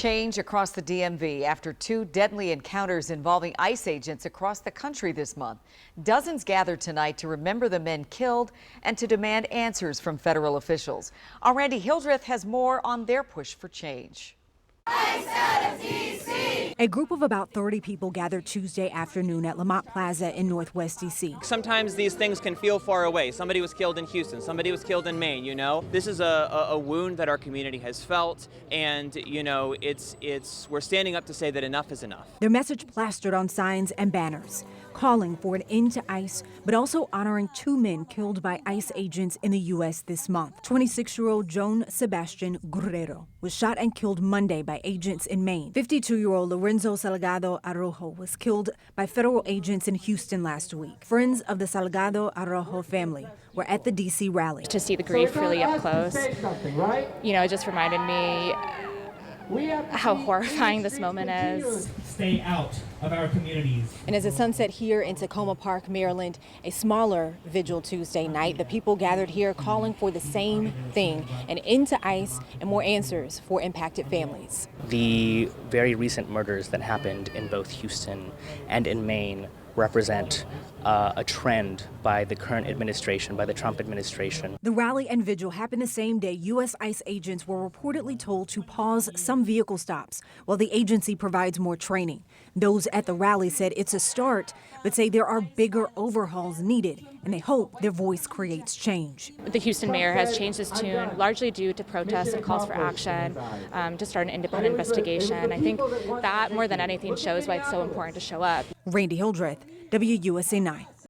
Change across the DMV after two deadly encounters involving ICE agents across the country this month. Dozens gathered tonight to remember the men killed and to demand answers from federal officials. Our Randy Hildreth has more on their push for change. ICE out of D.C. A group of about 30 people gathered Tuesday afternoon at Lamont Plaza in Northwest D.C. Sometimes these things can feel far away. Somebody was killed in Houston. Somebody was killed in Maine, you know. This is a wound that our community has felt, and, you know, we're standing up to say that enough is enough. Their message plastered on signs and banners, calling for an end to ICE, but also honoring two men killed by ICE agents in the U.S. this month. 26-year-old Joan Sebastian Guerrero was shot and killed Monday by agents in Maine. 52-year-old Lorenzo Salgado Arrojo was killed by federal agents in Houston last week. Friends of the Salgado Arrojo family were at the D.C. rally. To see the grief really up close, you know, it just reminded me how horrifying this moment is. Stay out of our communities. And as the sun set here in Tacoma Park, Maryland, a smaller vigil Tuesday night, the people gathered here calling for the same thing, an end to ICE and more answers for impacted families. The very recent murders that happened in both Houston and in Maine represent a trend by the current administration, by the Trump administration. The rally and vigil happened the same day U.S. ICE agents were reportedly told to pause some vehicle stops while the agency provides more training. Those at the rally said it's a start, but say there are bigger overhauls needed, and they hope their voice creates change. The Houston mayor has changed his tune, largely due to protests and calls for action to start an independent investigation. I think that, more than anything, shows why it's so important to show up. Randy Hildreth, WUSA 9.